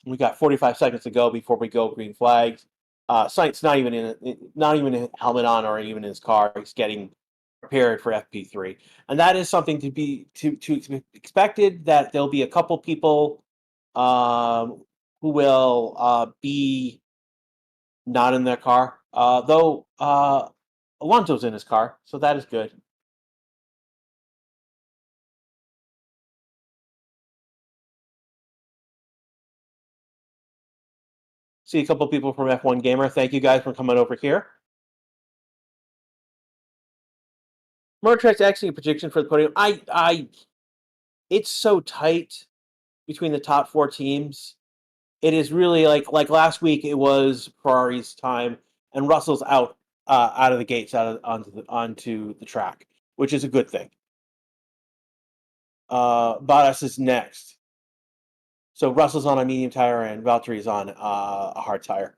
We got 45 seconds to go before we go green flags. Saint's not even in helmet on or even in his car. He's getting prepared for FP3, and that is something to be expected. That there'll be a couple people who will be not in their car, though Alonso's in his car, so that is good. See a couple people from F1 Gamer. Thank you guys for coming over here. Mertrek's actually a prediction for the podium. It's so tight between the top 4 teams. It is really like last week. It was Ferrari's time, and Russell's out of the gates, onto the track, which is a good thing. Bottas is next. So Russell's on a medium tire and Valtteri's on a hard tire.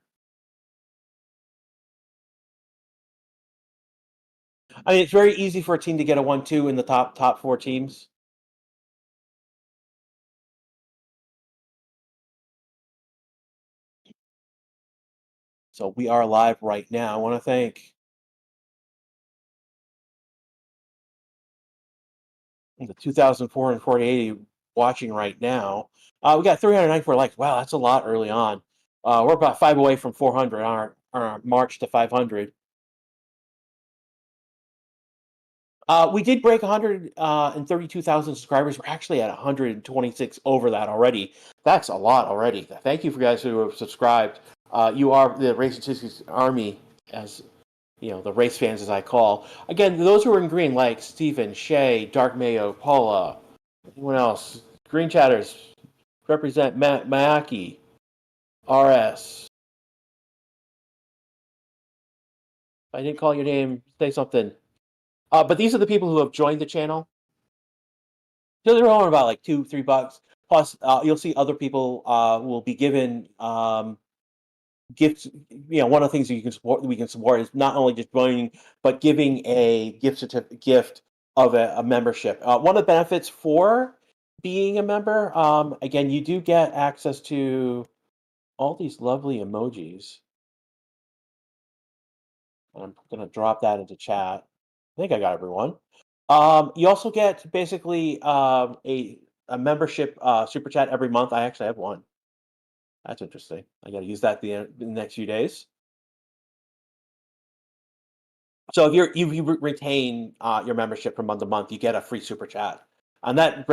I mean, it's very easy for a team to get a 1-2 in the top 4 teams. So we are live right now. I want to thank the 2,480 watching right now. We got 394 likes. Wow, that's a lot early on. We're about 5 away from 400 on our march to 500. We did break 132,000 subscribers. We're actually at 126 over that already. That's a lot already. Thank you for guys who have subscribed. You are the Race Statistics Army, as you know, the race fans as I call. Again, those who are in green, like Stephen, Shay, Dark Mayo, Paula, anyone else, Green Chatters, represent Mayaki, RS. If I didn't call your name, say something. But these are the people who have joined the channel. So they're all about like $2-3. Plus, you'll see other people will be given gifts. You know, one of the things that we can support is not only just joining, but giving a gift of a membership. One of the benefits for being a member, again, you do get access to all these lovely emojis. I'm gonna drop that into chat. I think I got everyone. You also get basically a membership super chat every month. I actually have one. That's interesting. I got to use that the next few days. So if you retain your membership from month to month, you get a free super chat, and that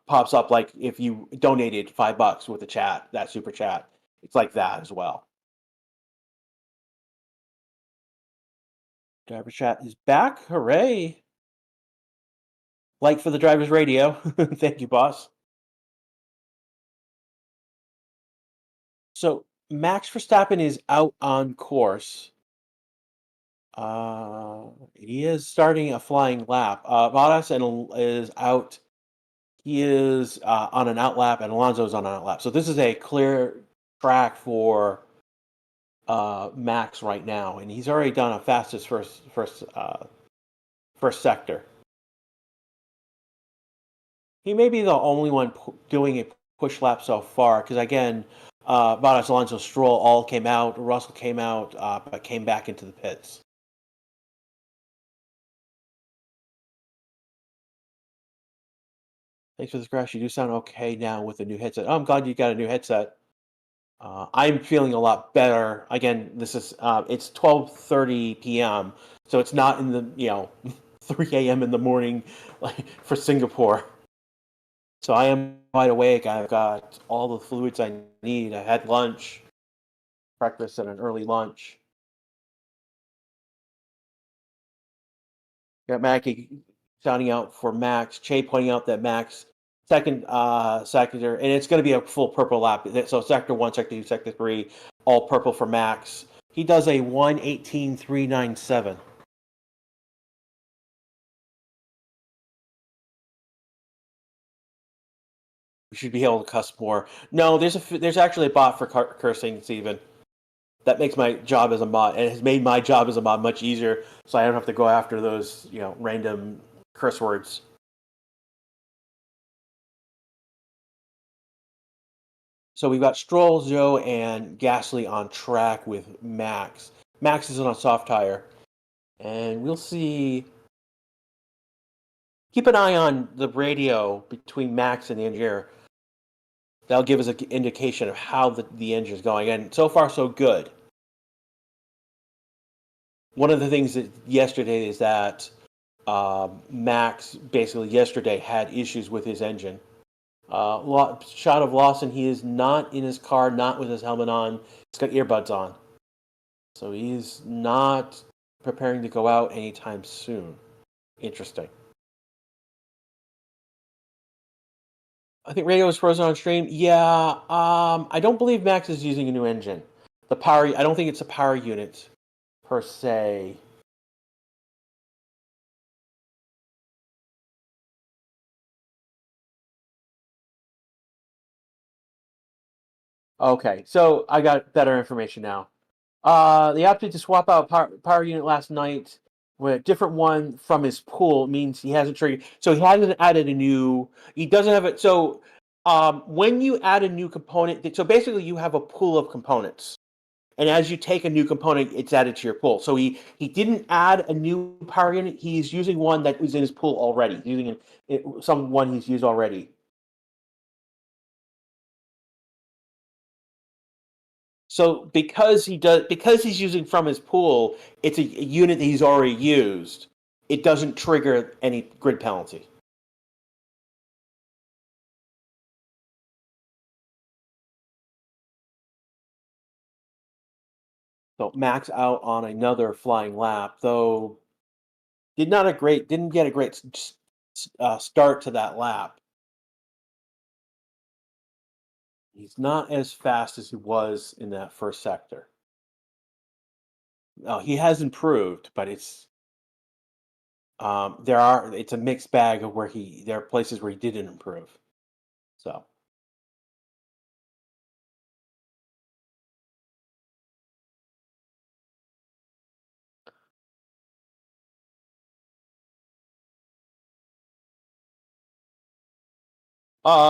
pops up like if you donated $5 with the chat, that super chat. It's like that as well. Driver chat is back. Hooray! Like for the driver's radio. Thank you, boss. So Max Verstappen is out on course. He is starting a flying lap. Bottas is out. He is on an out lap, and Alonso is on an out lap. So this is a clear track for Max right now, and he's already done a fastest first sector. He may be the only one doing a push lap so far, because again, Bottas, Alonso, Stroll all came out. Russell came out, but came back into the pits. Thanks for the crash. You do sound okay now with the new headset. Oh, I'm glad you got a new headset. I'm feeling a lot better. Again, this is it's 12:30 p.m., so it's not in the 3 a.m. in the morning like for Singapore. So I am wide awake. I've got all the fluids I need. I had lunch, breakfast, and an early lunch. Got Mackie shouting out for Max. Che pointing out that Max second sector, and it's going to be a full purple lap. So sector 1, sector 2, sector 3, all purple for Max. He does a 1:18.397. We should be able to cuss more. No, there's actually a bot for cursing, Steven. That makes my job as a mod, and it has made my job as a mod much easier, so I don't have to go after those random curse words. So we've got Stroll, Zhou, and Gasly on track with Max. Max is on a soft tire. And we'll see. Keep an eye on the radio between Max and the engineer. That'll give us an indication of how the engine is going. And so far, so good. One of the things that yesterday is that Max basically yesterday had issues with his engine. Shot of Lawson, he is not in his car, not with his helmet on. He's got earbuds on. So he's not preparing to go out anytime soon. Interesting. I think radio is frozen on stream. Yeah, I don't believe Max is using a new engine. The power, I don't think it's a power unit per se. Okay, so I got better information now. The option to swap out power unit last night with a different one from his pool means he hasn't triggered. So he hasn't added a new. He doesn't have it. So when you add a new component, so basically you have a pool of components, and as you take a new component, it's added to your pool. So he didn't add a new power unit. He's using one that was in his pool already. He's using one he's used already. So because he's using from his pool, it's a unit that he's already used. It doesn't trigger any grid penalty. So Max out on another flying lap, though didn't get a great start to that lap. He's not as fast as he was in that first sector. He has improved, but it's it's a mixed bag of there are places where he didn't improve. So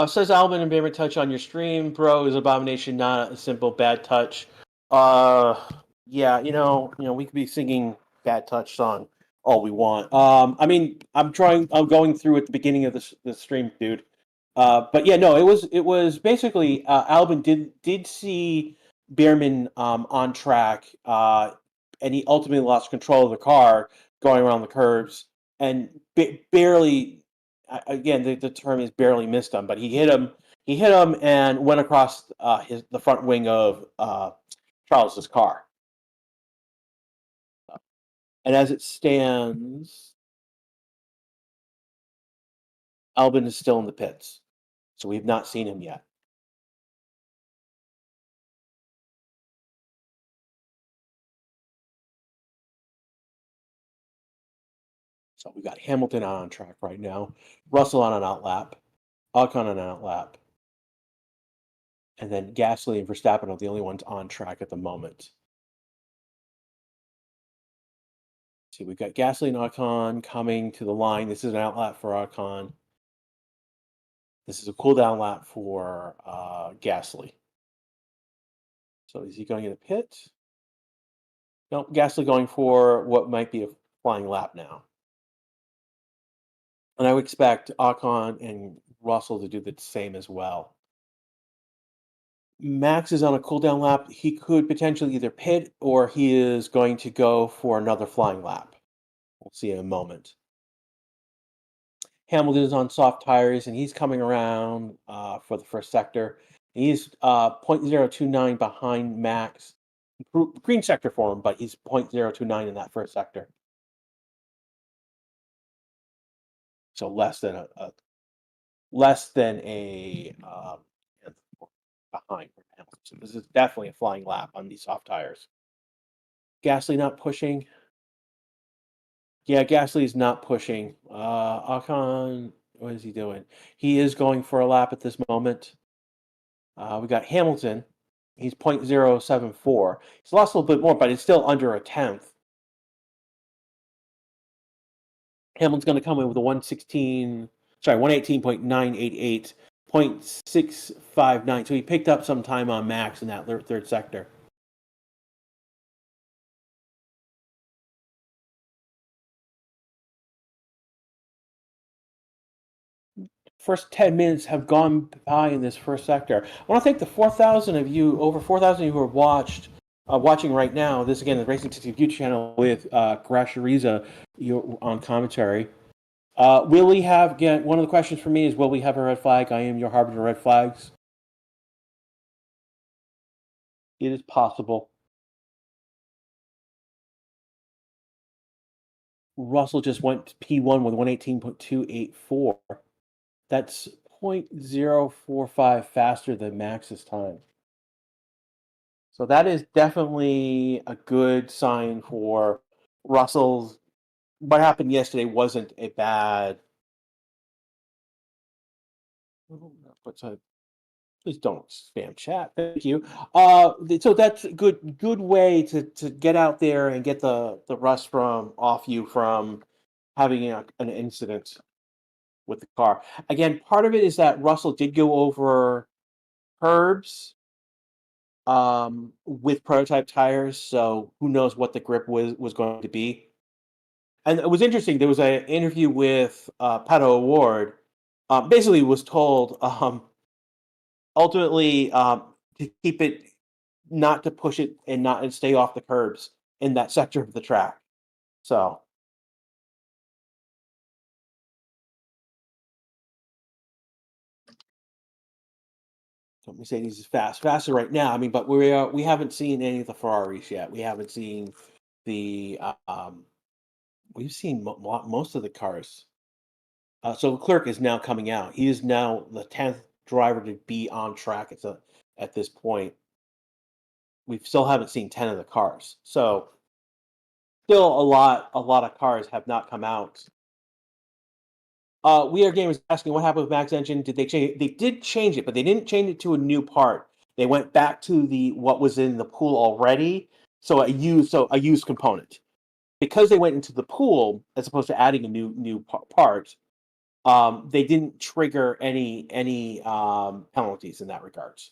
says Alvin and Bamer touch on your stream, bro, is abomination, not a simple bad touch. Uh yeah, we could be singing bad touch song all we want. I mean, I'm going through at the beginning of the stream, dude. But yeah, no, it was basically Albin did see Bierman on track, and he ultimately lost control of the car going around the curves and barely. Again, the term is barely missed him, but he hit him. He hit him and went across the front wing of Charles's car. And as it stands, Albin is still in the pits, so we've not seen him yet. So we got Hamilton on track right now, Russell on an outlap, Ocon on an outlap, and then Gasly and Verstappen are the only ones on track at the moment. See, we've got Gasly and Ocon coming to the line. This is an outlap for Ocon. This is a cool down lap for Gasly. So is he going in the pit? No, Gasly going for what might be a flying lap now. And I would expect Ocon and Russell to do the same as well. Max is on a cooldown lap. He could potentially either pit or he is going to go for another flying lap. We'll see in a moment. Hamilton is on soft tires and he's coming around for the first sector. He's 0.029 behind Max. Green sector for him, but he's 0.029 in that first sector. So less than a behind. So this is definitely a flying lap on these soft tires. Gasly not pushing. Yeah, Gasly is not pushing. Ocon, what is he doing? He is going for a lap at this moment. We got Hamilton. He's 0.074. He's lost a little bit more, but it's still under a tenth. Hamilton's going to come in with a 118.988 0.659. So he picked up some time on Max in that third sector. First 10 minutes have gone by in this first sector. I want to thank the 4,000 of you, over 4,000 of you who are watching right now. This again, the Racing 60 YouTube channel with Grashariza on commentary. Will we have, again, one of the questions for me is, will we have a red flag? I am your harbinger of red flags. It is possible. Russell just went P1 with 118.284. That's 0.045 faster than Max's time. So that is definitely a good sign for Russell's. What happened yesterday wasn't a bad. Please don't spam chat. Thank you. So that's a good way to get out there and get the rust from off you from having an incident with the car. Again, part of it is that Russell did go over curbs with prototype tires, so who knows what the grip was going to be. And it was interesting. There was an interview with Pato Award. Basically, was told ultimately to keep it, not to push it and stay off the curbs in that sector of the track. So Mercedes is faster right now. I mean, but we haven't seen any of the Ferraris yet. We haven't seen the we've seen most of the cars. So Leclerc is now coming out. He is now the 10th driver to be on track at this point. We still haven't seen 10 of the cars. So still a lot of cars have not come out. We Are Gamers asking what happened with Max Engine. Did they change it? They did change it, but they didn't change it to a new part. They went back to what was in the pool already, so a used component. Because they went into the pool as opposed to adding a new part, they didn't trigger any penalties in that regards.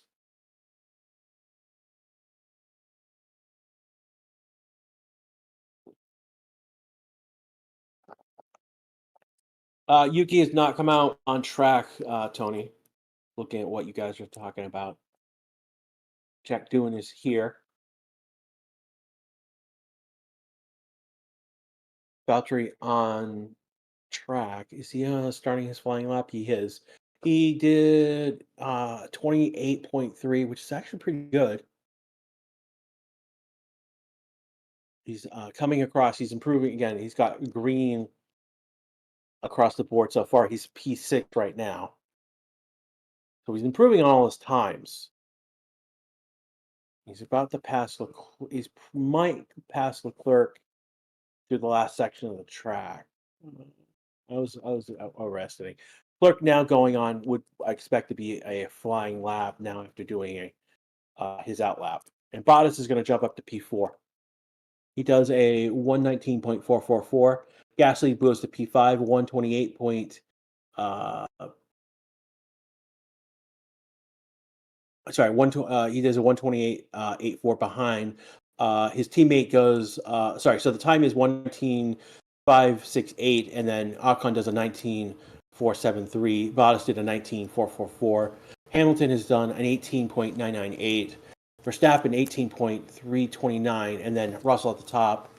Yuki has not come out on track, Tony. Looking at what you guys are talking about. Jack Doohan is here. Valtteri on track. Is he starting his flying lap? He is. He did 28.3, which is actually pretty good. He's coming across. He's improving again. He's got green across the board so far. He's P6 right now. So he's improving on all his times. He's about to pass. He might pass Leclerc through the last section of the track. I was overestimating. Leclerc now going on would expect to be a flying lap now after doing his out lap, and Bottas is going to jump up to P4. He does a 119.444. Gasly goes to P5, 128. Sorry, he does a 128.84 behind. His teammate goes. Sorry, so the time is 119.568, and then Ocon does a 19.473. Bottas did a 19.444. Hamilton has done an 18.998. Verstappen 18.329, and then Russell at the top,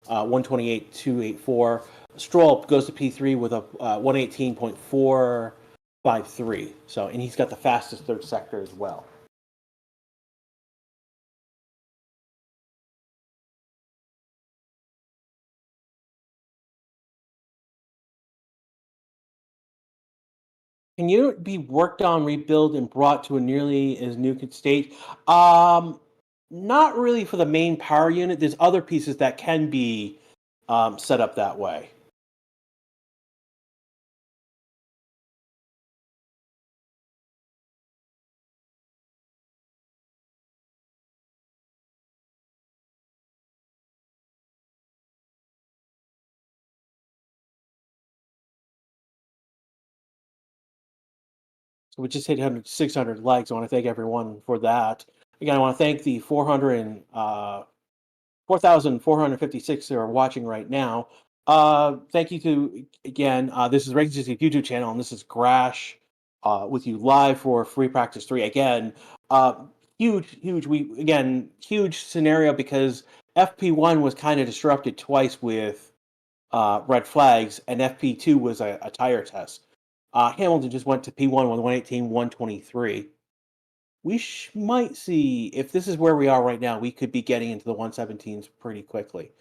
128.284. Stroll goes to P3 with a 118.453. So, and he's got the fastest third sector as well. Can you be worked on, rebuilt, and brought to a nearly as new state? Not really for the main power unit. There's other pieces that can be set up that way. So we just hit 600 likes. I want to thank everyone for that. Again, I want to thank the 4,456 who are watching right now. Thank you to, again, this is Racing YouTube channel, and this is Grash with you live for Free Practice 3. Again, huge scenario because FP1 was kind of disrupted twice with red flags, and FP2 was a tire test. Hamilton just went to P1 with 118, 123. We might see, if this is where we are right now, we could be getting into the 117s pretty quickly.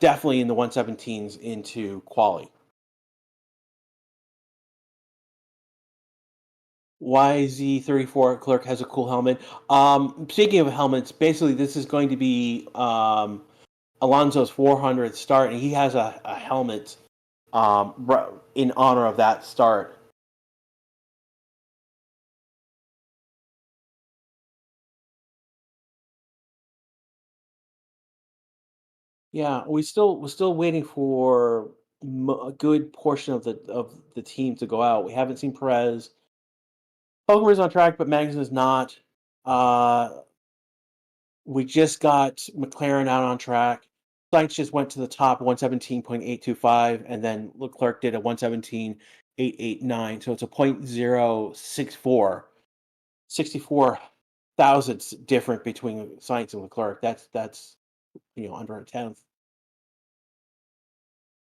Definitely in the 117s into Quali. YZ34 Clerk has a cool helmet. Speaking of helmets, basically this is going to be Alonso's 400th start, and he has a helmet in honor of that start. Yeah, we're still waiting for a good portion of the team to go out. We haven't seen Perez. Hulkenberg's on track, but Magnussen is not. Uh, we just got McLaren out on track. Sainz just went to the top 117.825, and then Leclerc did a 117.889. So it's a 0.064, 64 thousandths different between Sainz and Leclerc. That's under a tenth.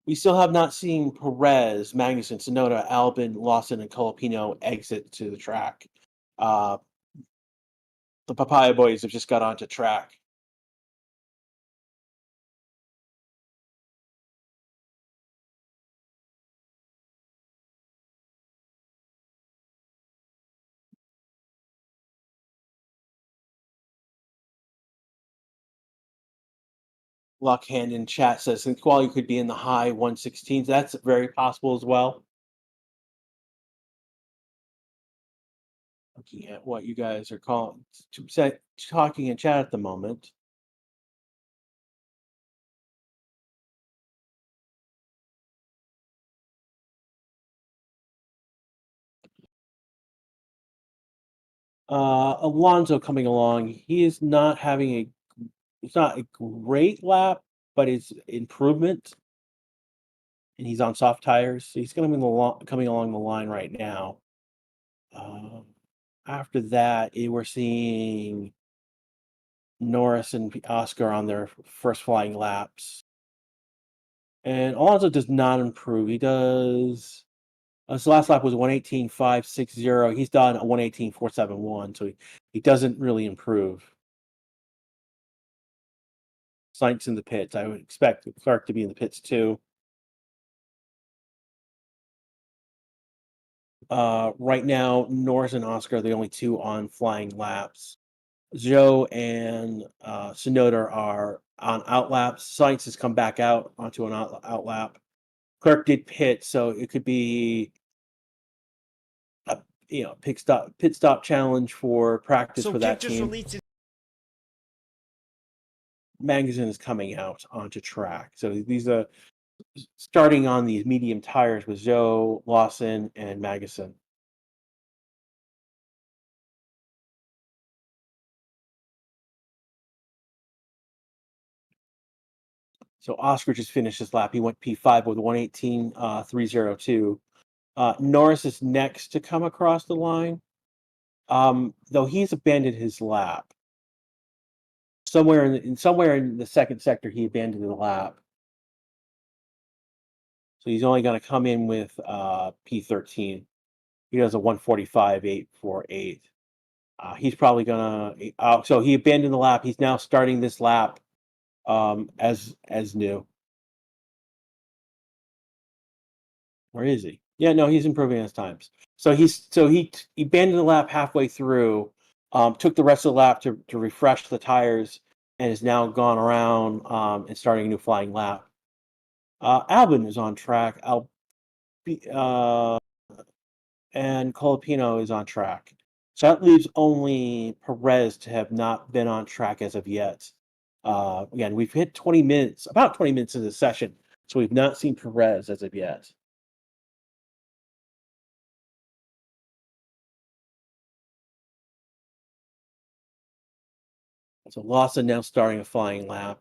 We still have not seen Perez, Magnussen, Tsunoda, Albon, Lawson, and Colapino exit to the track. The Papaya Boys have just got onto track. Lockhand in chat says, "And Quali could be in the high 116s." That's very possible as well. Looking at what you guys are talking in chat at the moment. Alonso coming along. He is not having it's not a great lap, but it's improvement. And he's on soft tires. So he's going to be coming along the line right now. After that, we're seeing Norris and Oscar on their first flying laps. And Alonso does not improve. He does. His last lap was 118.560. He's done a 118.471. So he doesn't really improve. Sainz in the pits. I would expect Clark to be in the pits too. Right now, Norris and Oscar are the only two on flying laps. Zhou and Tsunoda are on out laps. Sainz has come back out onto an out lap. Clark did pit, so it could be a pit stop challenge for practice for that team. Magnussen is coming out onto track, so these are starting on these medium tires with Zhou, Lawson, and Magnussen. So Oscar just finished his lap. He went P5 with 118.302. Norris is next to come across the line, though he's abandoned his lap. Somewhere in the second sector, he abandoned the lap. So he's only going to come in with P13. He does a 145.848. He's probably going to. So he abandoned the lap. He's now starting this lap as new. Where is he? Yeah, no, he's improving his times. So he abandoned the lap halfway through, took the rest of the lap to refresh the tires, and has now gone around and starting a new flying lap. Albon is on track. And Colapino is on track. So that leaves only Perez to have not been on track as of yet. Again, we've hit about 20 minutes of the session, so we've not seen Perez as of yet. So Lawson now starting a flying lap.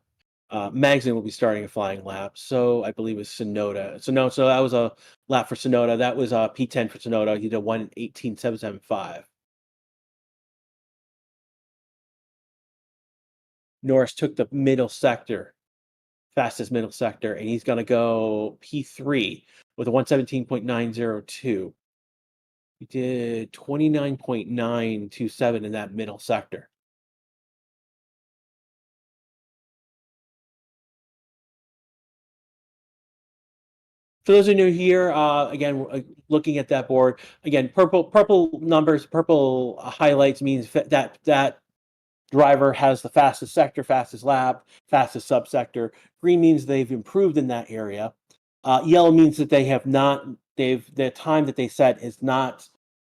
Magazine will be starting a flying lap. So I believe it's Sonoda. So that was a lap for Sonoda. That was P10 for Sonoda. He did 1:18.775. Norris took the middle sector, fastest middle sector, and he's going to go P3 with a 1:17.902. He did 29.927 in that middle sector. For those who are new here, again, looking at that board, again, purple numbers, purple highlights means that driver has the fastest sector, fastest lap, fastest subsector. Green means they've improved in that area. Yellow means that they have not. The time that they set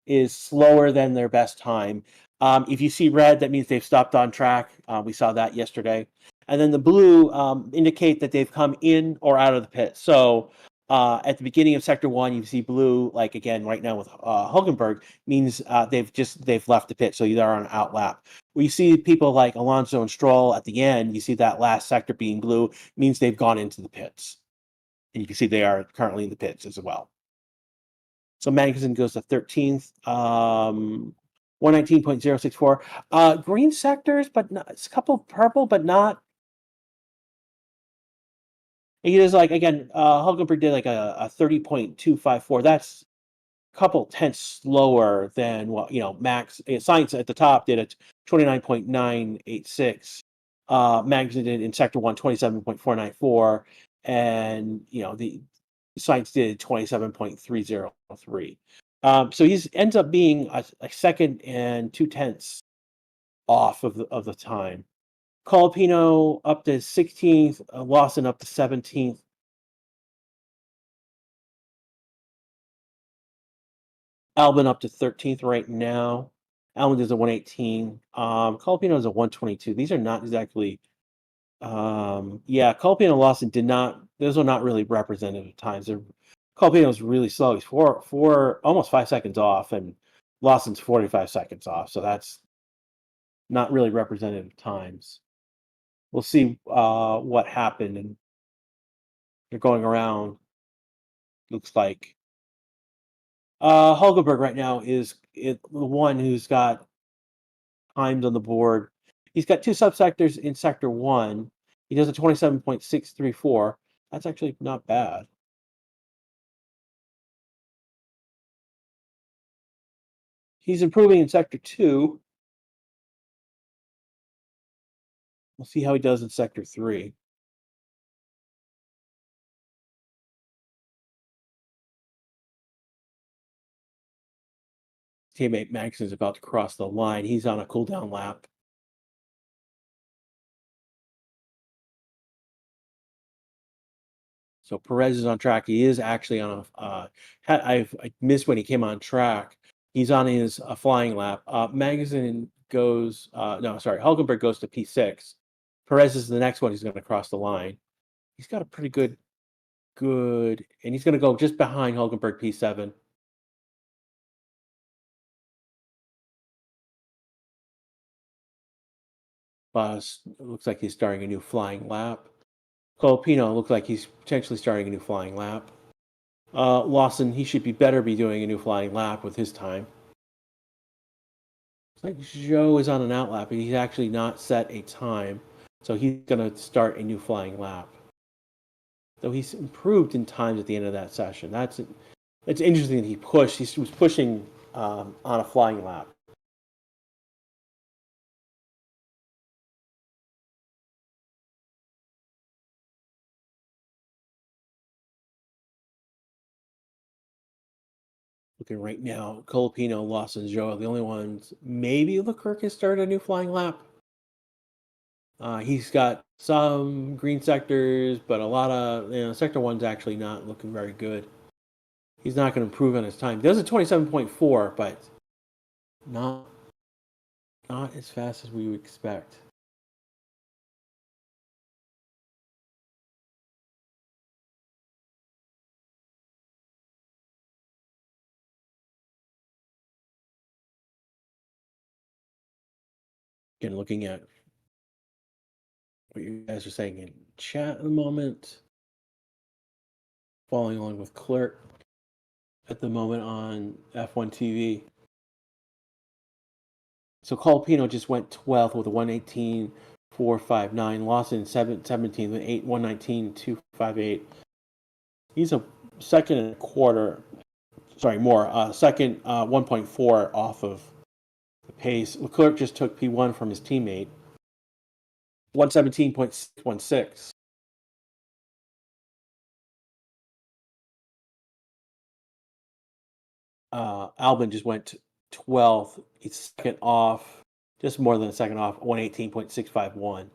is slower than their best time. If you see red, that means they've stopped on track. We saw that yesterday. And then the blue indicate that they've come in or out of the pit. So at the beginning of sector one, you see blue, like again right now with Hulkenberg, means they've left the pit, so they're on an out lap. We see people like Alonso and Stroll at the end. You see that last sector being blue means they've gone into the pits, and you can see they are currently in the pits as well. So Magnussen goes to 13th, 119.064. Green sectors, but not, it's a couple purple, but not. He does like again. Hulkenberg did like a 30.254. That's a couple tenths slower than what Max Science at the top did at 29.986. Magnussen did in sector one 27.494, and the Science did 27.303. So he ends up being a second and 2/10 off of the time. Colapino up to 16th, Lawson up to 17th. Albon up to 13th right now. Albon is a 118. Colapino is a 122. These are not exactly. Yeah, Colapino and Lawson did not. Those are not really representative times. Colapino is really slow. He's four almost 5 seconds off, and Lawson's 45 seconds off. So that's not really representative times. We'll see what happened, and they're going around. Looks like Hulkenberg right now is the one who's got times on the board. He's got two subsectors in sector one. He does a 27.634. That's actually not bad. He's improving in sector two. We'll see how he does in sector three. Teammate Max is about to cross the line. He's on a cooldown lap. So Perez is on track. He is actually on a. I missed when he came on track. He's on his flying lap. Magazine goes. No, sorry. Hulkenberg goes to P6. Perez is the next one. He's going to cross the line. He's got a pretty good, and he's going to go just behind Hulkenberg P7. Looks like he's starting a new flying lap. Colapino looks like he's potentially starting a new flying lap. Lawson, he should better be doing a new flying lap with his time. Looks like Joe is on an out lap, but he's actually not set a time, so he's going to start a new flying lap. Though he's improved in times at the end of that session. It's interesting that he pushed. He was pushing on a flying lap. Looking right now, Colapino, Lawson, Joe, the only ones. Maybe Leclerc has started a new flying lap. He's got some green sectors, but a lot of sector one's actually not looking very good. He's not going to improve on his time. He does a 27.4, but not as fast as we would expect. Again, looking at what you guys are saying in chat at the moment. Following along with Clerk at the moment on F1 TV. So Colapino just went 12th with a 118.459. Lawson 17th with 119.258. He's a second and a quarter. Sorry, more. Second, 1.4 off of the pace. Leclerc just took P1 from his teammate. 117.616. Albon just went 12th. He's second off, just more than a second off, 118.651.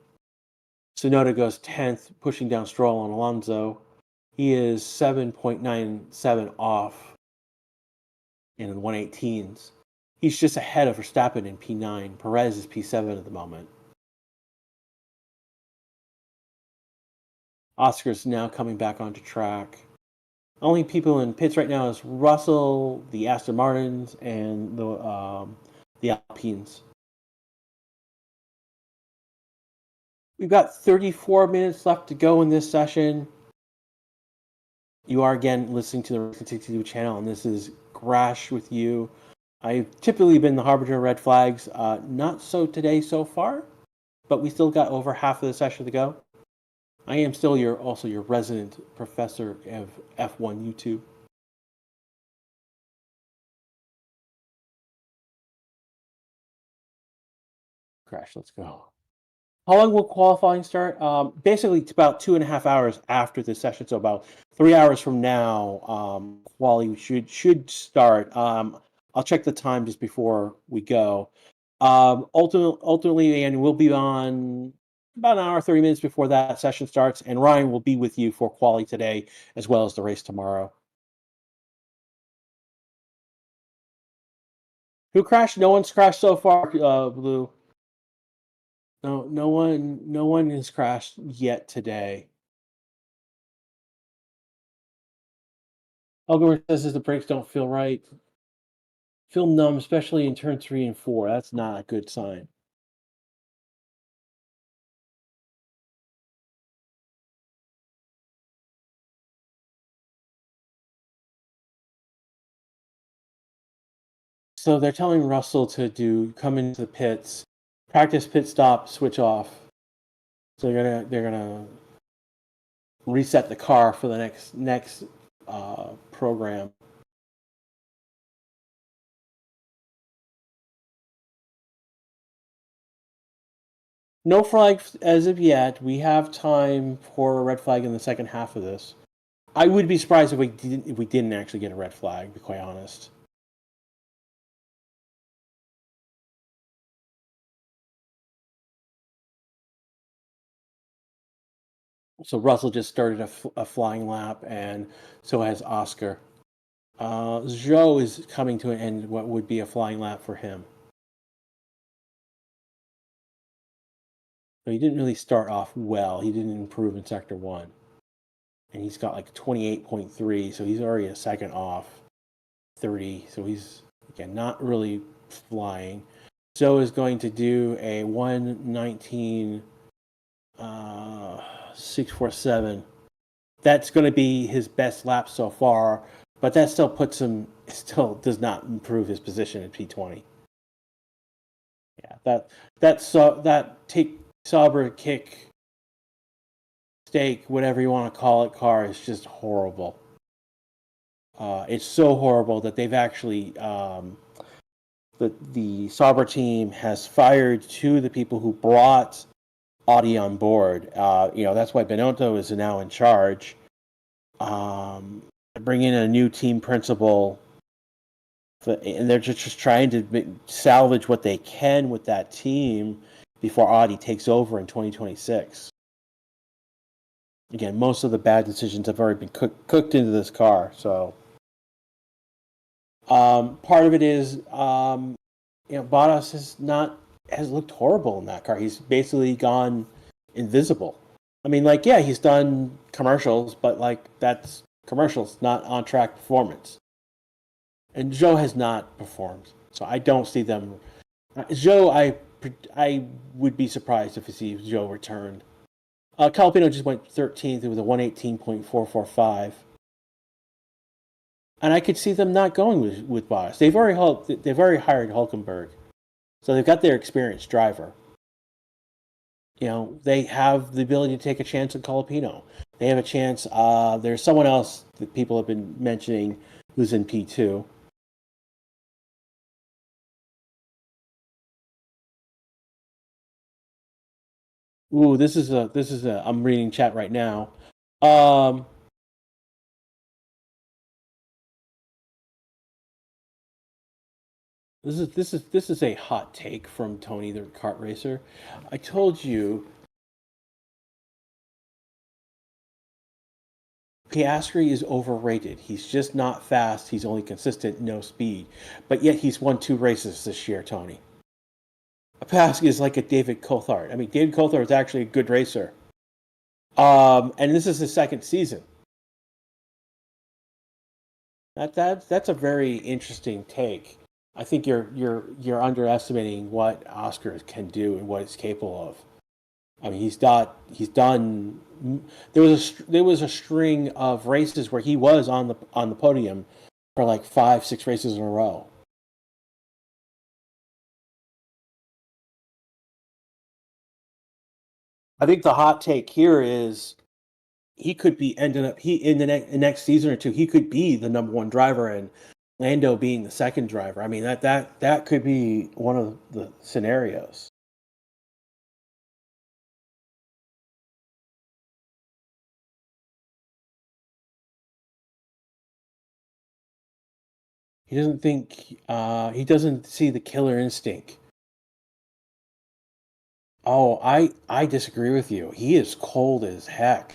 Tsunoda goes 10th, pushing down Stroll and Alonso. He is 7.97 off in the 118s. He's just ahead of Verstappen in P9. Perez is P7 at the moment. Oscar's now coming back onto track. Only people in pits right now is Russell, the Aston Martins, and the Alpines. We've got 34 minutes left to go in this session. You are again listening to the Racing 62 channel, and this is Crash with you. I've typically been the harbinger of red flags. Not so today so far, but we still got over half of the session to go. I am still also your resident professor of F1 YouTube. Crash, let's go. How long will qualifying start? Basically, it's about 2.5 hours after this session, so about 3 hours from now, Quali should start. I'll check the time just before we go. Ultimately, and we'll be on about an hour, 30 minutes before that session starts, and Ryan will be with you for Quali today, as well as the race tomorrow. Who crashed? No one's crashed so far, Blue. No one has crashed yet today. Algorithm says the brakes don't feel right. Feel numb, especially in turn 3 and 4. That's not a good sign. So they're telling Russell to come into the pits, practice pit stop, switch off. So they're gonna reset the car for the next program. No flag as of yet. We have time for a red flag in the second half of this. I would be surprised if we didn't actually get a red flag, to be quite honest. So Russell just started a flying lap, and so has Oscar. Zhou is coming to an end. What would be a flying lap for him? So he didn't really start off well. He didn't improve in Sector 1. And he's got like 28.3, so he's already a second off 30. So he's, again, not really flying. Zhou is going to do a 1:19.647. That's going to be his best lap so far, but that still puts him, still does not improve his position in P20. Yeah, that take Sauber kick steak, whatever you want to call it, car is just horrible. It's so horrible that they've actually the Sauber team has fired two of the people who brought Audi on board. That's why Benotto is now in charge. Bring in a new team principal, and they're just trying to salvage what they can with that team before Audi takes over in 2026. Again, most of the bad decisions have already been cooked into this car. So part of it is, Bottas has looked horrible in that car. He's basically gone invisible. I mean, he's done commercials, but that's commercials, not on track performance. And Zhou has not performed, so I don't see them. Zhou, I would be surprised if I see Zhou return Calipino just went 13th. It was a 118.445. And I could see them not going with Bottas. They've already hired Hulkenberg, so they've got their experienced driver. They have the ability to take a chance on Calipino. They have a chance. There's someone else that people have been mentioning who's in P2. Ooh, this is a. I'm reading chat right now. Um, this is a hot take from Tony the kart racer. I told you Piastri is overrated. He's just not fast. He's only consistent, no speed. But yet he's won 2 races this year, Tony. Piastri is like a David Coulthard. I mean, David Coulthard is actually a good racer. And this is his second season. That's a very interesting take. I think you're underestimating what Oscar can do and what he's capable of. I mean, he's done. There was a string of races where he was on the podium for like 5-6 races in a row. I think the hot take here is he could be ending up he in the next season or two. He could be the number 1 driver, and Lando being the second driver. I mean, that could be one of the scenarios. He doesn't think he doesn't see the killer instinct. Oh, I disagree with you. He is cold as heck.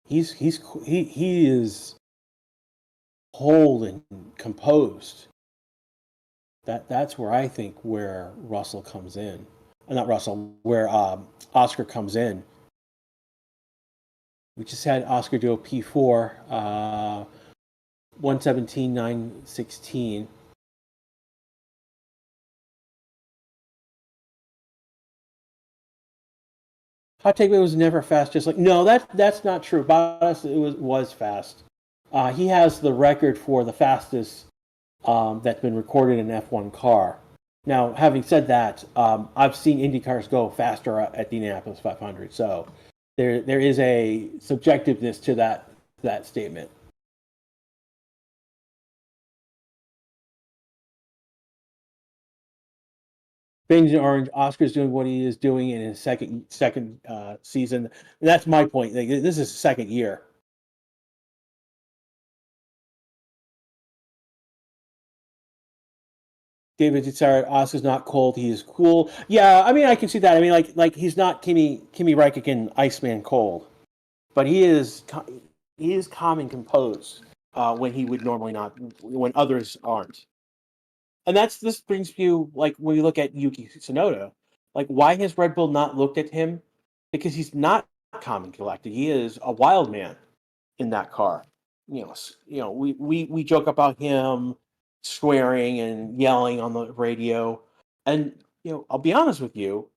He is cold and composed. That's where I think where Russell comes in. Not Russell, where Oscar comes in. We just had Oscar do a P4, 117.916. Hot take was never fast. Just like no, that's not true. Bottas it was fast. He has the record for the fastest that's been recorded in an F1 car. Now, having said that, I've seen Indy cars go faster at the Indianapolis 500, so there is a subjectiveness to that statement. Binge and Orange, Oscar's doing what he is doing in his second season. That's my point. Like, this is his second year. David said, Oscar's not cold. He is cool. Yeah, I mean, I can see that. I mean, like he's not Kimi Räikkönen Iceman cold, but he is calm and composed when he would normally not, when others aren't. And this brings you like when you look at Yuki Tsunoda, like why has Red Bull not looked at him? Because he's not calm and collected. He is a wild man in that car. We joke about him swearing and yelling on the radio, and I'll be honest with you,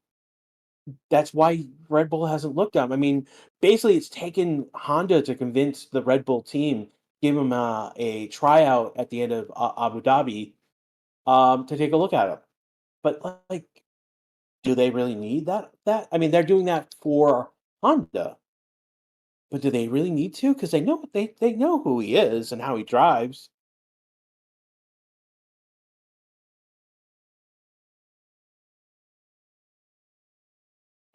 that's why Red Bull hasn't looked at him. I mean, basically, it's taken Honda to convince the Red Bull team give him a tryout at the end of Abu Dhabi to take a look at him. But like, do they really need that? I mean, they're doing that for Honda. But do they really need to? Because they know who he is and how he drives.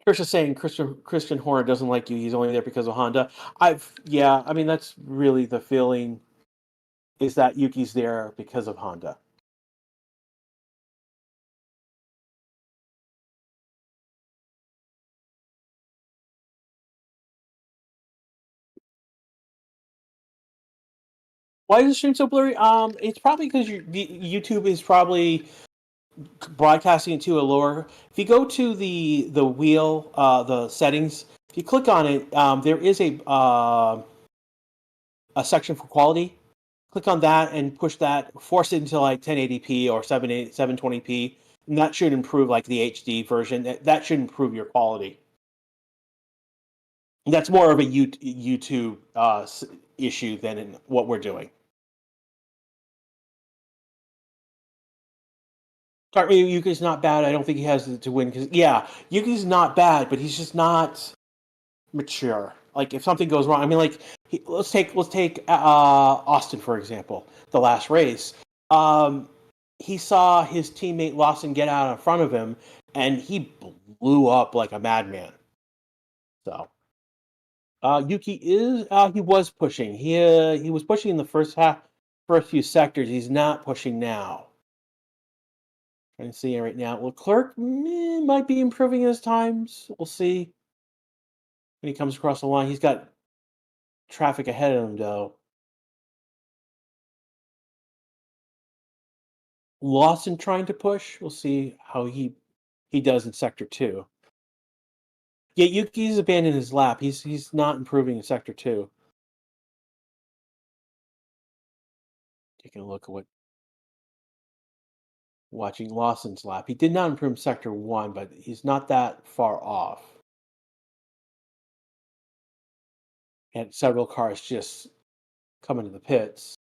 Chris is saying Christian Horner doesn't like you. He's only there because of Honda. Yeah. I mean, that's really the feeling. Is that Yuki's there because of Honda? Why is the stream so blurry? It's probably because YouTube is probably broadcasting it to a lower. If you go to the wheel, the settings, if you click on it, there is a section for quality. Click on that and push that, force it into like 1080p or 720p, and that should improve like the HD version. That should improve your quality. That's more of a YouTube issue than in what we're doing. Yuki's not bad. I don't think he has to win because Yuki's not bad, but he's just not mature. Like if something goes wrong, I mean, like let's take Austin for example. The last race, he saw his teammate Lawson get out in front of him, and he blew up like a madman. So Yuki is he was pushing. He was pushing in the first few sectors. He's not pushing now. Trying to see right now. Leclerc might be improving his times. We'll see when he comes across the line. He's got traffic ahead of him, though. Lawson trying to push. We'll see how he does in sector 2. Yeah, Yuki's abandoned his lap. He's not improving in sector 2. Taking a look at watching Lawson's lap. He did not improve in sector 1, but he's not that far off. And several cars just coming to the pits.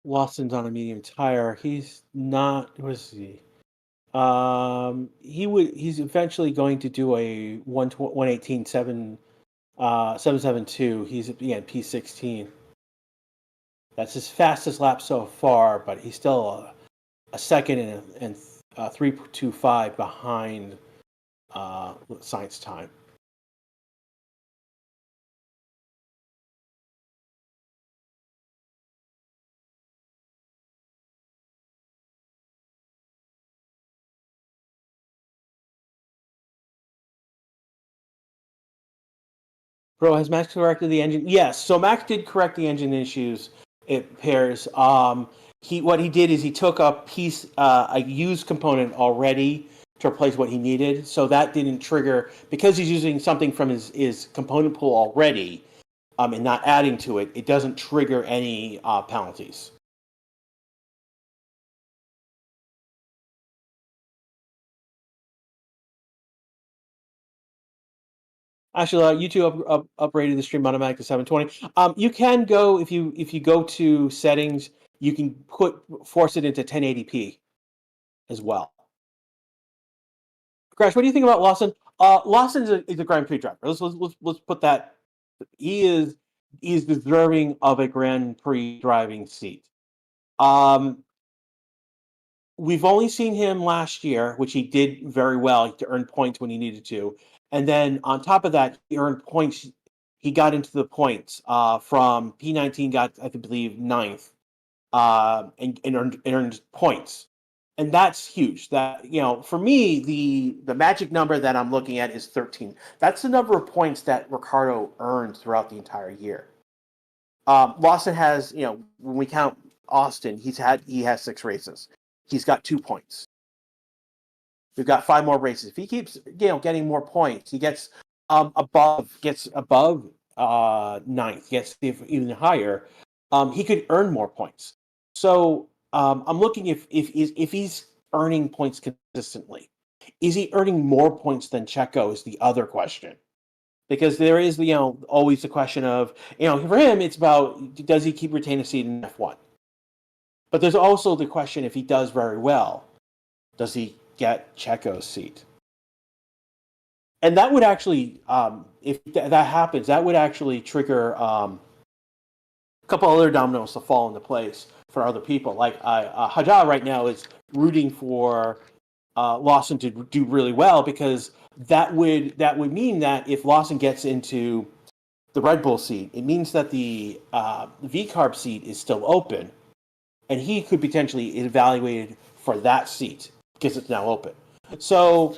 Lawson's on a medium tire. He's not. What is he? He's eventually going to do a 772. He's P16. That's his fastest lap so far, but he's still a second and 3.25 behind science time. Bro, has Max corrected the engine? Yes. So Max did correct the engine issues. It appears. What he did is he took a used component already to replace what he needed. So that didn't trigger because he's using something from his component pool already, and not adding to it. It doesn't trigger any penalties. Actually, YouTube upgraded the stream automatic to 720. You can go if you go to settings, you can force it into 1080p as well. Crash, what do you think about Lawson? Lawson is a Grand Prix driver. Let's put that. He is deserving of a Grand Prix driving seat. We've only seen him last year, which he did very well to earn points when he needed to. And then on top of that, he earned points. He got into the points from P19, got, I believe, 9th, and earned points. And that's huge. That, for me, the magic number that I'm looking at is 13. That's the number of points that Ricardo earned throughout the entire year. Lawson has, when we count Austin, he has 6 races. He's got 2 points. We've got 5 more races. If he keeps, getting more points, he gets above 9th, gets even higher. He could earn more points. So I'm looking if he's earning points consistently. Is he earning more points than Checo is the other question. Because there is, always the question of, for him, it's about, does he keep retaining a seat in F1? But there's also the question, if he does very well, does he get Checo's seat? And that would actually, if that happens, that would actually trigger a couple other dominoes to fall into place for other people. Like Haja right now is rooting for Lawson to do really well, because that would mean that if Lawson gets into the Red Bull seat, it means that the V-Carb seat is still open, and he could potentially be evaluated for that seat because it's now open. So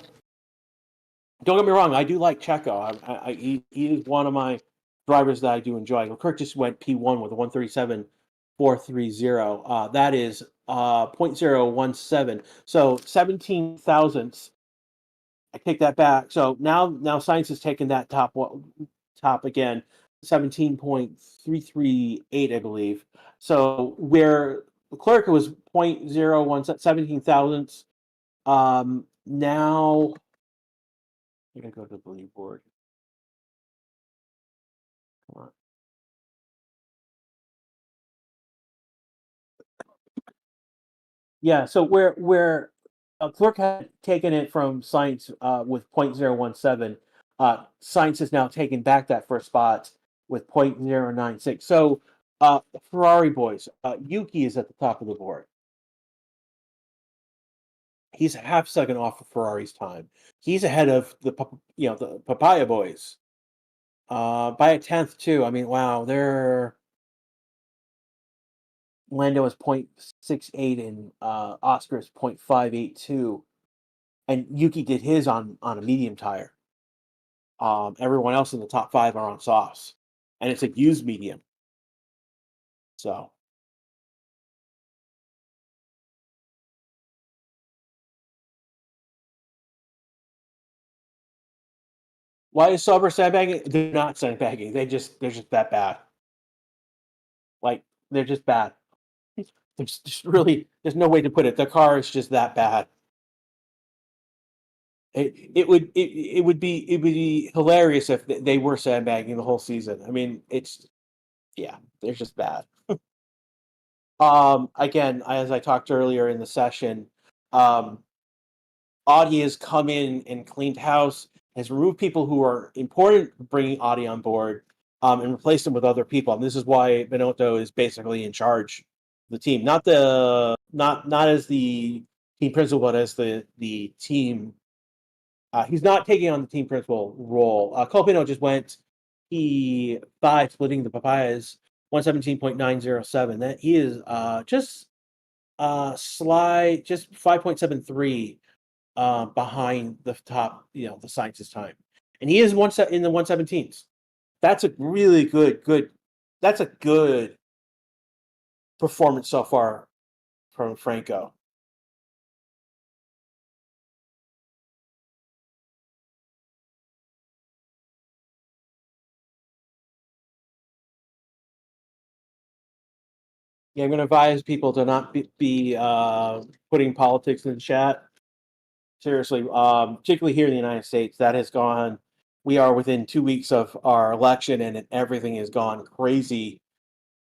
don't get me wrong, I do like Checo. He is one of my drivers that I do enjoy. Kirk just went P1 with a 137 430. That is 0.017. So 17 thousandths. I take that back. So now science has taken that top again, 17.338, I believe. So where the clerk was 0.01, 17 thousandths. Now I'm gonna go to the leaderboard. Come on. Yeah, so where a clerk had taken it from science with 0.017, science has now taken back that first spot with 0.096. So Ferrari boys, Yuki is at the top of the board. He's a half second off of Ferrari's time. He's ahead of the Papaya boys by a tenth too. I mean, wow, they're Lando is 0.68 and Oscar is 0.582. And Yuki did his on a medium tire. Everyone else in the top five are on softs, and it's a used medium. So why is Sauber sandbagging? They're not sandbagging. They're just that bad. Like they're just bad. There's just really there's no way to put it. The car is just that bad. It would be hilarious if they were sandbagging the whole season. I mean, yeah, they're just bad. Again, as I talked earlier in the session, um, Audi has come in and cleaned house, has removed people who are important, bringing Audi on board, and replaced them with other people. And this is why Binotto is basically in charge of the team, not as the team principal, but as the team. He's not taking on the team principal role. Copino just went P5, splitting the Papayas 117.907. That he is just slide just 5.73 behind the top, the scientist time, and he is one set in the 117s. That's a really good. That's a good performance so far from Franco. Yeah, I'm going to advise people to not be putting politics in the chat. Seriously, particularly here in the United States, that has gone. We are within 2 weeks of our election, and everything has gone crazy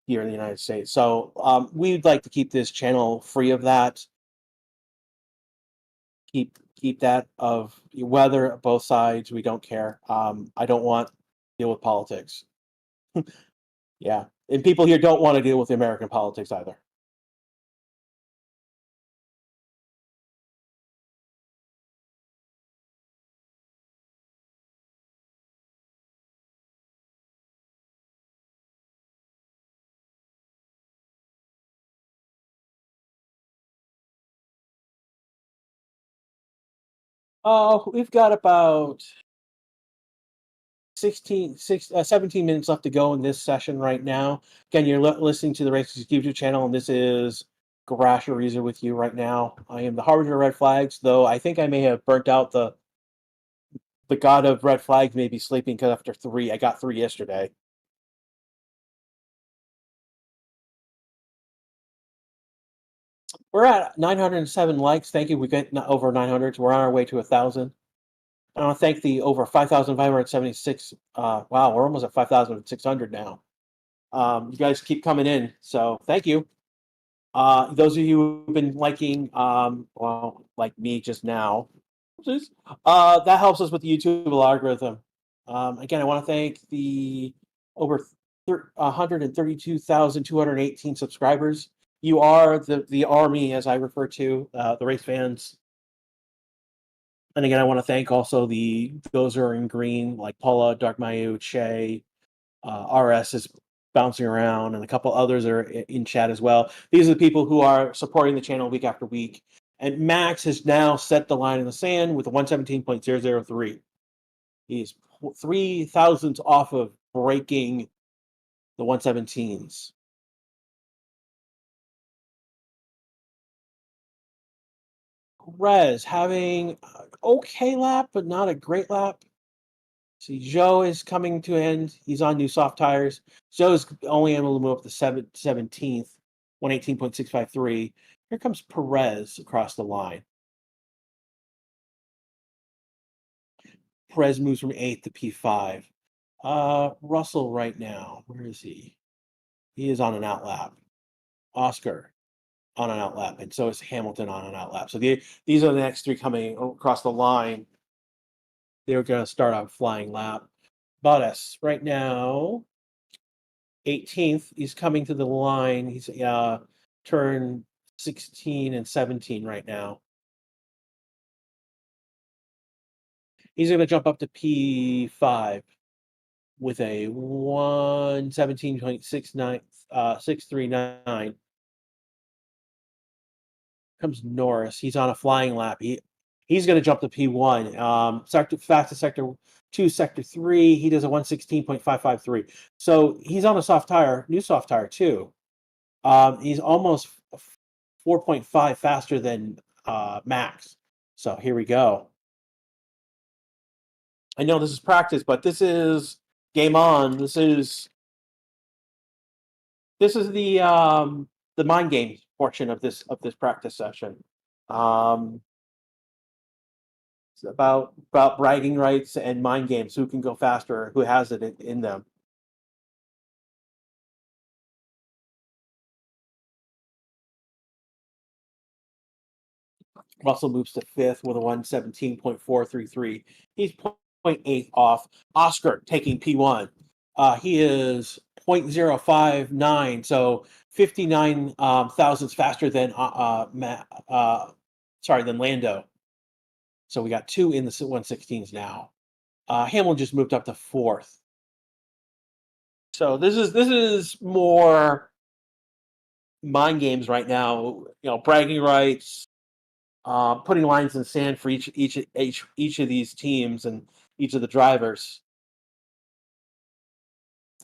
here in the United States. So we'd like to keep this channel free of that. Keep that of whether both sides. We don't care. I don't want to deal with politics. Yeah, and people here don't want to deal with American politics either. Oh, we've got about 17 minutes left to go in this session right now. Again, you're listening to the Races YouTube channel, and this is Garage Ariza with you right now. I am the Harbinger of Red Flags, though I think I may have burnt out the God of Red Flags, may be sleeping because after 3, I got 3 yesterday. We're at 907 likes. Thank you. We got over 900. So we're on our way to 1,000. I want to thank the over 5,576. Wow, we're almost at 5,600 now. You guys keep coming in, so thank you. Those of you who've been liking, well, like me just now, that helps us with the YouTube algorithm. Again, I want to thank the over 132,218 subscribers. You are the army, as I refer to the race fans. And again, I want to thank also those who are in green, like Paula, Dark Mayu, Che, RS is bouncing around, and a couple others are in chat as well. These are the people who are supporting the channel week after week. And Max has now set the line in the sand with a 117.003. He's 3 thousandths off of breaking the 117s. Perez having an okay lap, but not a great lap. See, Joe is coming to end. He's on new soft tires. Joe's only able to move up to 17th, 118.653. Here comes Perez across the line. Perez moves from 8th to P5. Russell right now, where is he? He is on an outlap. Oscar on an outlap, and so is Hamilton on an outlap. So these are the next three coming across the line. They're going to start on flying lap. Bottas right now, 18th. He's coming to the line. He's turn 16 and 17 right now. He's going to jump up to P5 with a 117.639. Comes Norris. He's on a flying lap. He's going to jump to P1. Fastest sector 2, sector 3. He does a 116.553. So he's on a soft tire, new soft tire too. He's almost 4.5 faster than Max. So here we go. I know this is practice, but this is game on. This is the mind game portion of this practice session. It's about bragging rights and mind games. Who can go faster? Who has it in them? Russell moves to 5th with a 117.433. He's 0.8 off. Oscar taking P1. He is 0.059, so 59 thousandths faster than than Lando. So we got 2 in the 116s now. Hamilton just moved up to 4th. So this is more mind games right now. Bragging rights, putting lines in the sand for each of these teams and each of the drivers.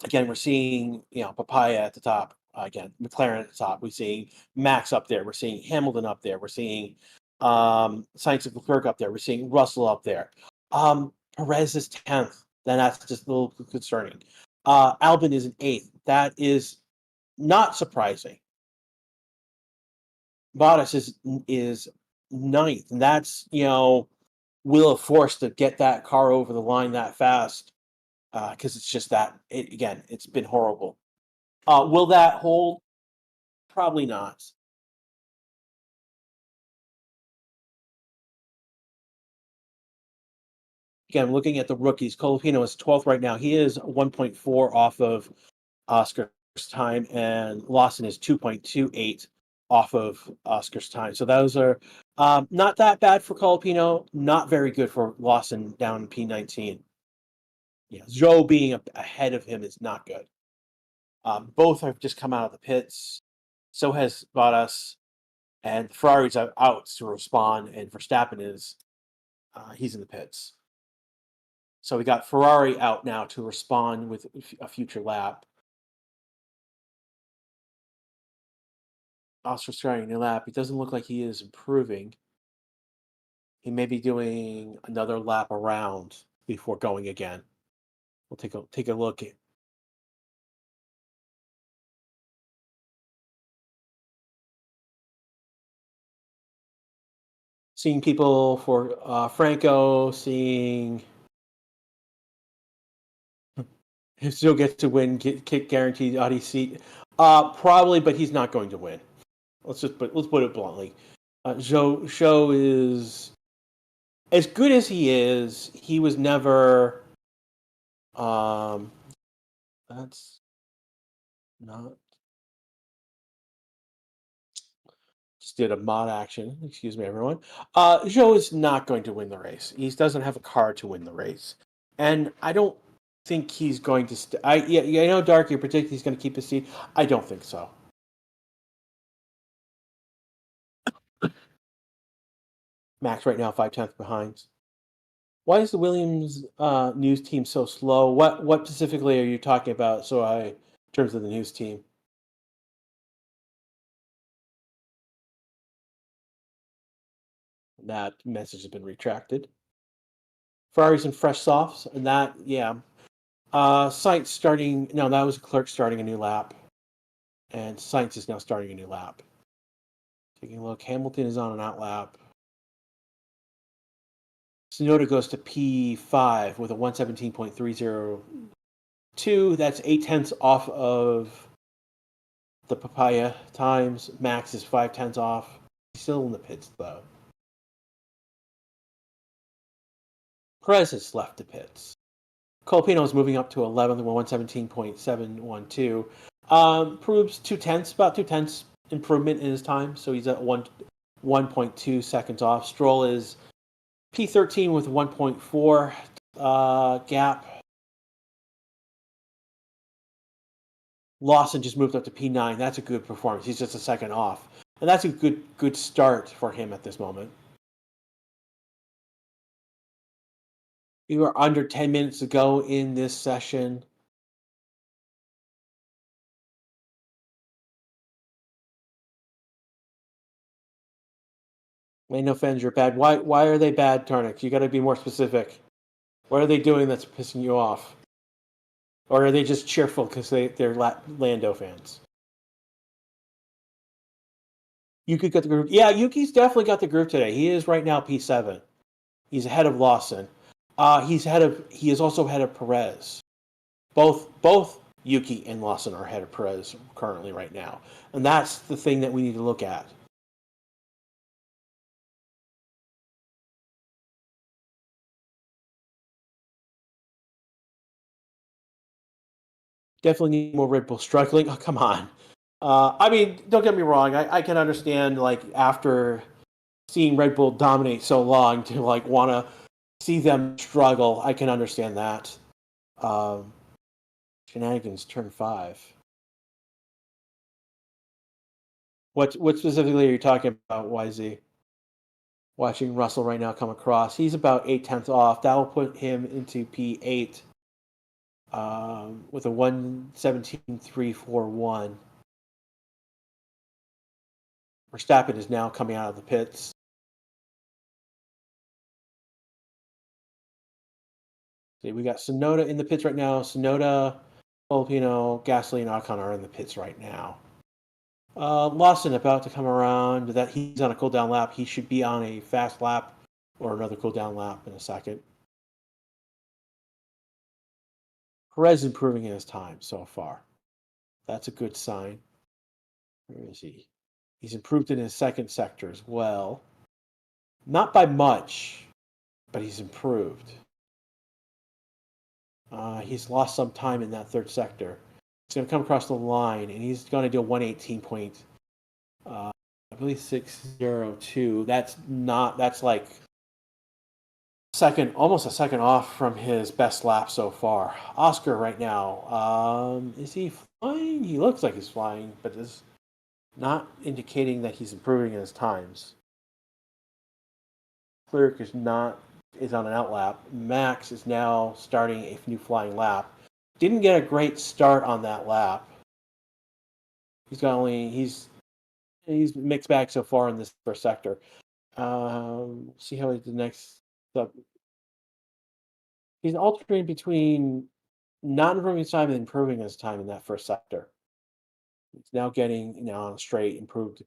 Again, we're seeing Papaya at the top. Again, McLaren at the top. We're seeing Max up there. We're seeing Hamilton up there. We're seeing Sainz and Leclerc up there. We're seeing Russell up there. Perez is 10th. Then that's just a little concerning. Albon is an 8th. That is not surprising. Bottas is 9th, and that's will of force to get that car over the line that fast, because it's just that it's been horrible. Will that hold? Probably not. Again, looking at the rookies, Colapino is 12th right now. He is 1.4 off of Oscar's time, and Lawson is 2.28 off of Oscar's time. So those are not that bad for Colapino, not very good for Lawson down in P19. Yeah, Zhou being ahead of him is not good. Both have just come out of the pits. So has Bottas, and Ferrari's out to respond, and Verstappen is he's in the pits. So we got Ferrari out now to respond with a future lap. Oscar starting a new lap. It doesn't look like he is improving. He may be doing another lap around before going again. We'll take a look at. Seeing people for Franco, seeing if still gets to win, kick guaranteed Audi seat. Probably, but he's not going to win. Let's put it bluntly. Show is as good as he is. He was never. That's not. Just did a mod action. Excuse me, everyone. Joe is not going to win the race. He doesn't have a car to win the race, and I don't think he's going to. I know, Dark. You predict he's going to keep his seat. I don't think so. Max right now 5/10 behind. Why is the Williams news team so slow? What specifically are you talking about? In terms of the news team. That message has been retracted. Ferraris and fresh softs, and that, yeah. Science starting, no, that was Clerk starting a new lap. And Science is now starting a new lap. Taking a look, Hamilton is on an out lap. Sonoda goes to P5 with a 117.302. That's 8/10 off of the Papaya times. Max is 5/10 off. He's still in the pits, though. Perez has left the pits. Colapino is moving up to 11th with 117.712. Proves 2/10, about 2/10 improvement in his time, so he's at 1.2 seconds off. Stroll is P13 with 1.4 gap. Lawson just moved up to P9. That's a good performance. He's just a second off, and that's a good start for him at this moment. We were under 10 minutes to go in this session. Lando fans are bad. Why are they bad, Tarnix? You got to be more specific. What are they doing that's pissing you off? Or are they just cheerful because they're Lando fans? Yuki got the group. Yeah, Yuki's definitely got the group today. He is right now P7. He's ahead of Lawson. He is also ahead of Perez. Both Yuki and Lawson are ahead of Perez currently right now. And that's the thing that we need to look at. Definitely need more Red Bull struggling. Oh, come on. I mean, don't get me wrong. I can understand, like, after seeing Red Bull dominate so long, to like want to see them struggle. I can understand that. Um, Shenanigans turn 5. What specifically are you talking about, YZ? Watching Russell right now come across. He's about 8/10 off. That will put him into P8 with a 117.341. Verstappen is now coming out of the pits. See, we got Sonoda in the pits right now. Sonoda, Filipino, Gasly, and Ocon are in the pits right now. Lawson about to come around. That he's on a cool down lap. He should be on a fast lap or another cool down lap in a second. Perez improving in his time so far. That's a good sign. Where is he? He's improved in his second sector as well. Not by much, but he's improved. He's lost some time in that third sector. He's going to come across the line, and he's going to do a 118 point. I believe 602. That's like almost a second off from his best lap so far. Oscar right now, is he flying? He looks like he's flying, but is not indicating that he's improving in his times. Clerk is on an out lap. Max is now starting a new flying lap. Didn't get a great start on that lap. He's mixed bag so far in this first sector. See how the next sub. He's alternating between not improving his time and improving his time in that first sector. He's now getting on straight improved.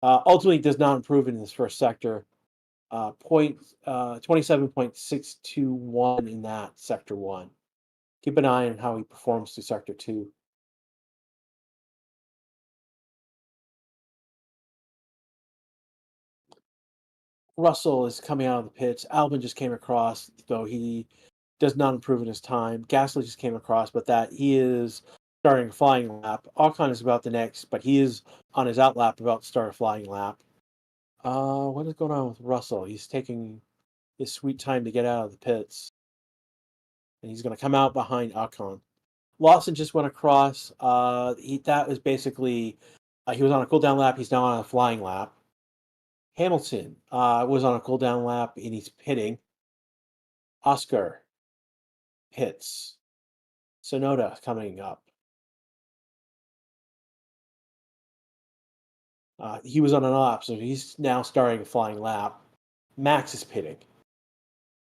Ultimately, does not improve in this first sector. 27.621 in that sector 1. Keep an eye on how he performs through sector 2. Russell is coming out of the pits. Albon just came across, though he does not improve in his time. Gasly just came across, but that he is starting a flying lap. Ocon is about the next, but he is on his out lap about to start a flying lap. What is going on with Russell? He's taking his sweet time to get out of the pits. And he's going to come out behind Ocon. Lawson just went across. That was basically, he was on a cool down lap. He's now on a flying lap. Hamilton was on a cool down lap and he's pitting. Oscar hits. Sonoda coming up. He was on an off, so he's now starting a flying lap. Max is pitting.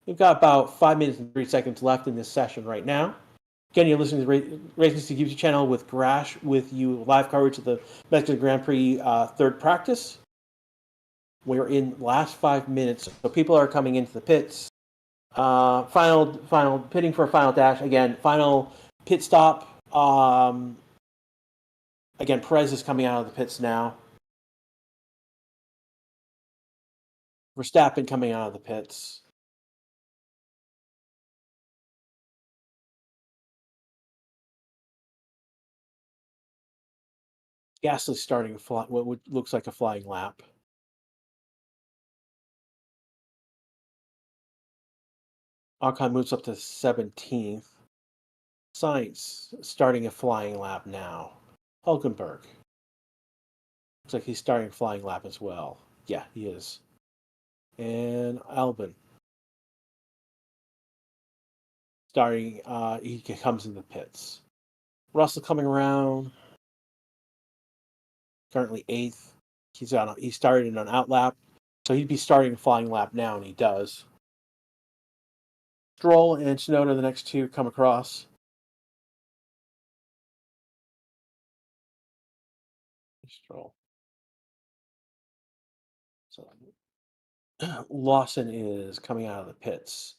We've got about 5 minutes and 3 seconds left in this session right now. Again, you're listening to Racing YouTube channel with Grash, with you live coverage of the Mexican Grand Prix third practice. We're in last 5 minutes, so people are coming into the pits. Final pitting for a final dash. Again, final pit stop. Again, Perez is coming out of the pits now. Verstappen coming out of the pits. Gasly starting what looks like a flying lap. Ocon moves up to 17th. Sainz starting a flying lap now. Hulkenberg. Looks like he's starting a flying lap as well. Yeah, he is. And Albon. Starting, he comes in the pits. Russell coming around. Currently 8th. He started in an out lap. So he'd be starting a flying lap now, and he does. Stroll and Tsunoda, the next two, come across. Stroll. So Lawson is coming out of the pits.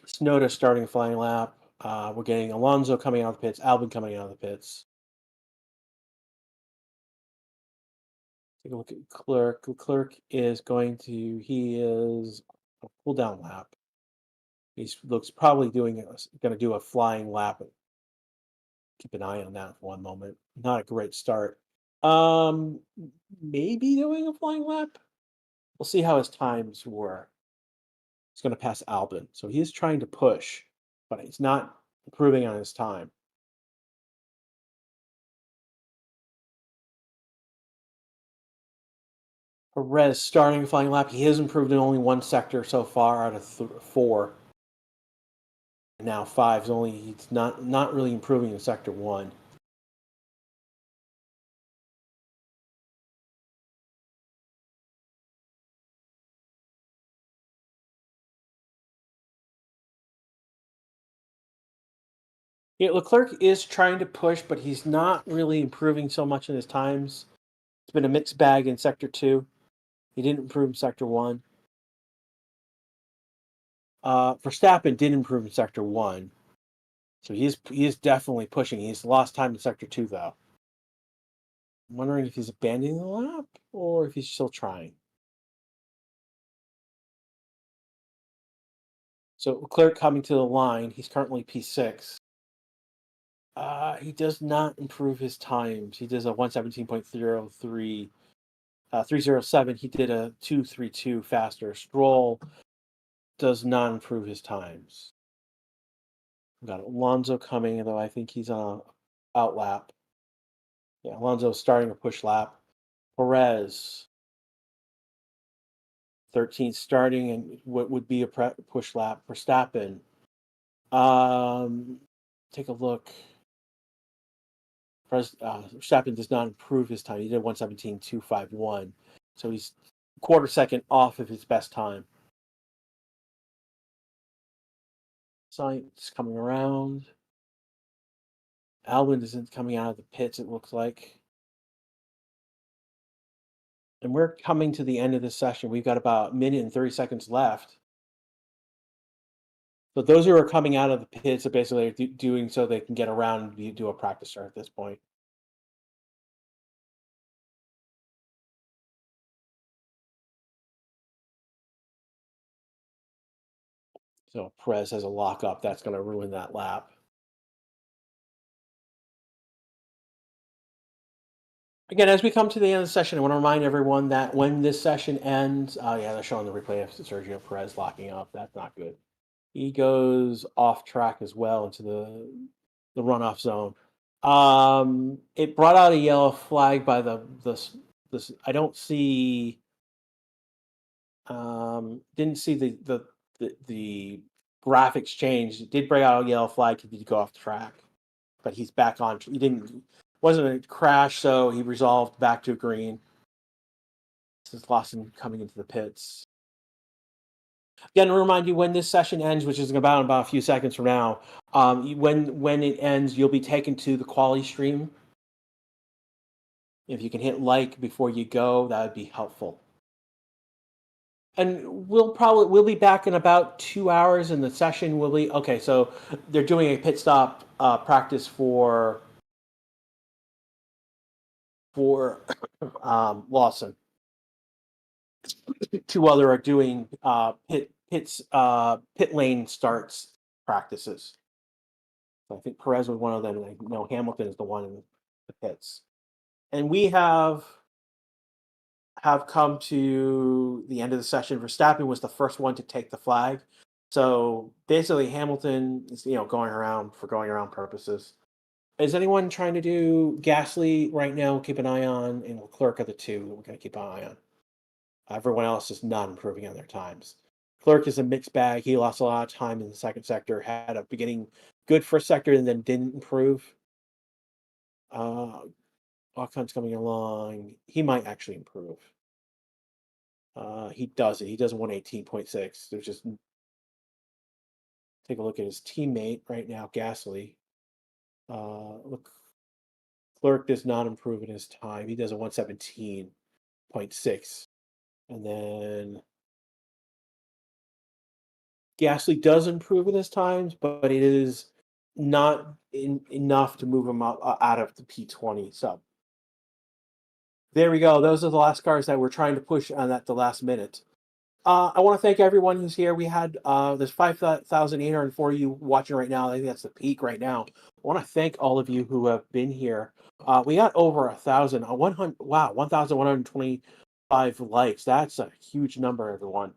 Tsunoda starting a flying lap. We're getting Alonso coming out of the pits. Albon coming out of the pits. Take a look at Leclerc. Leclerc is he is a pull down lap. He looks probably going to do a flying lap. Keep an eye on that for one moment. Not a great start. Maybe doing a flying lap. We'll see how his times were. He's going to pass Albon, so he is trying to push, but he's not improving on his time. Perez starting a flying lap. He has improved in only one sector so far out of 4. And now 5 is only. He's not really improving in sector 1. Yeah, Leclerc is trying to push, but he's not really improving so much in his times. It's been a mixed bag in sector 2. He didn't improve in sector 1. Verstappen did improve in sector 1. So he is definitely pushing. He's lost time in sector 2 though. I'm wondering if he's abandoning the lap or if he's still trying. So Leclerc coming to the line. He's currently P6. He does not improve his times. He does a 117.03, 307. He did a 232 faster. Stroll does not improve his times. We've got Alonso coming, though I think he's on a out lap. Yeah, Alonso's starting a push lap. Perez, 13th starting, and what would be a push lap. Verstappen. Take a look. Verstappen does not improve his time. He did 117.251. So he's quarter second off of his best time. Sainz coming around. Albon isn't coming out of the pits, it looks like. And we're coming to the end of this session. We've got about a minute and 30 seconds left. So those who are coming out of the pits are basically doing so they can get around and do a practice start at this point. So Perez has a lockup. That's going to ruin that lap. Again, as we come to the end of the session, I want to remind everyone that when this session ends, yeah, they're showing the replay of Sergio Perez locking up. That's not good. He goes off track as well into the runoff zone. It brought out a yellow flag by this. I don't see. Didn't see the graphics change. It did bring out a yellow flag. He did go off track, but he's back on. He wasn't a crash, so he resolved back to green. This is Lawson coming into the pits. Again, to remind you, when this session ends, which is about a few seconds from now, when it ends, you'll be taken to the Quali stream. If you can hit like before you go, that would be helpful. And we'll be back in about 2 hours, and the session will be okay. So they're doing a pit stop practice for Lawson. Two other are doing pit lane starts practices. So I think Perez was one of them. I know Hamilton is the one in the pits. And we have come to the end of the session. Verstappen was the first one to take the flag. So basically Hamilton is, going around for going around purposes. Is anyone trying to do Gasly right now? Keep an eye on, and Leclerc are the two we're going to keep an eye on. Everyone else is not improving on their times. Leclerc is a mixed bag. He lost a lot of time in the second sector, had a beginning good first sector, and then didn't improve. Ocon's coming along. He might actually improve. He doesn't. He does 118.6. There's just take a look at his teammate right now, Gasly. Look, Leclerc does not improve in his time. He does a 117.6. And then Gasly does improve in his times, but it is not enough to move him up out of the P20. So there we go. Those are the last cars that we're trying to push on at the last minute. I want to thank everyone who's here. We had there's 5,804 you watching right now. I think that's the peak right now. I want to thank all of you who have been here. We got over 1,000. 100. Wow, 1,125 likes. That's a huge number, everyone.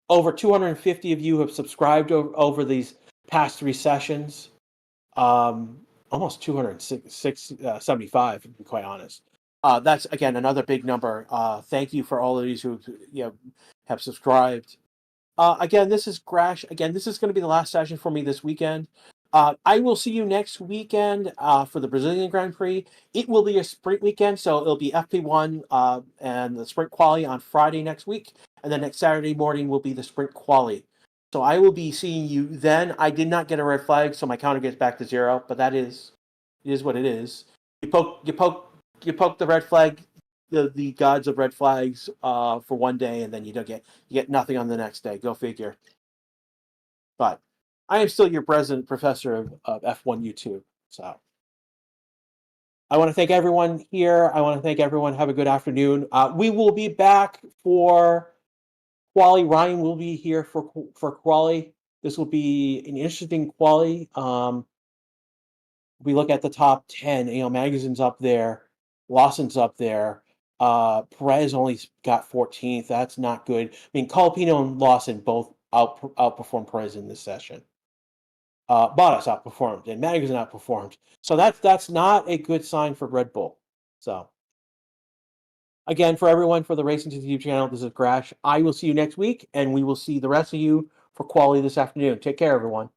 Over 250 of you have subscribed over these past 3 sessions. Almost 275, to be quite honest. That's, again, another big number. Thank you for all of these who have subscribed. Again, this is Grash. Again, this is going to be the last session for me this weekend. I will see you next weekend for the Brazilian Grand Prix. It will be a sprint weekend, so it'll be FP1 and the sprint quali on Friday next week. And then next Saturday morning will be the sprint quali. So I will be seeing you then. I did not get a red flag, so my counter gets back to 0, but it is what it is. You poke the red flag, the gods of red flags for one day, and then you get nothing on the next day. Go figure. But I am still your president professor of F1 YouTube. So I want to thank everyone here. I want to thank everyone. Have a good afternoon. We will be back for Quali. Ryan will be here for Quali. This will be an interesting Quali. We look at the top 10. Magazine's up there. Lawson's up there. Perez only got 14th. That's not good. I mean, Colapino and Lawson both outperformed Perez in this session. Bottas outperformed and Magazine outperformed. So that's not a good sign for Red Bull. So again, for everyone, for the Racing to the YouTube channel, this is Crash. I will see you next week, and we will see the rest of you for Quali this afternoon. Take care, everyone.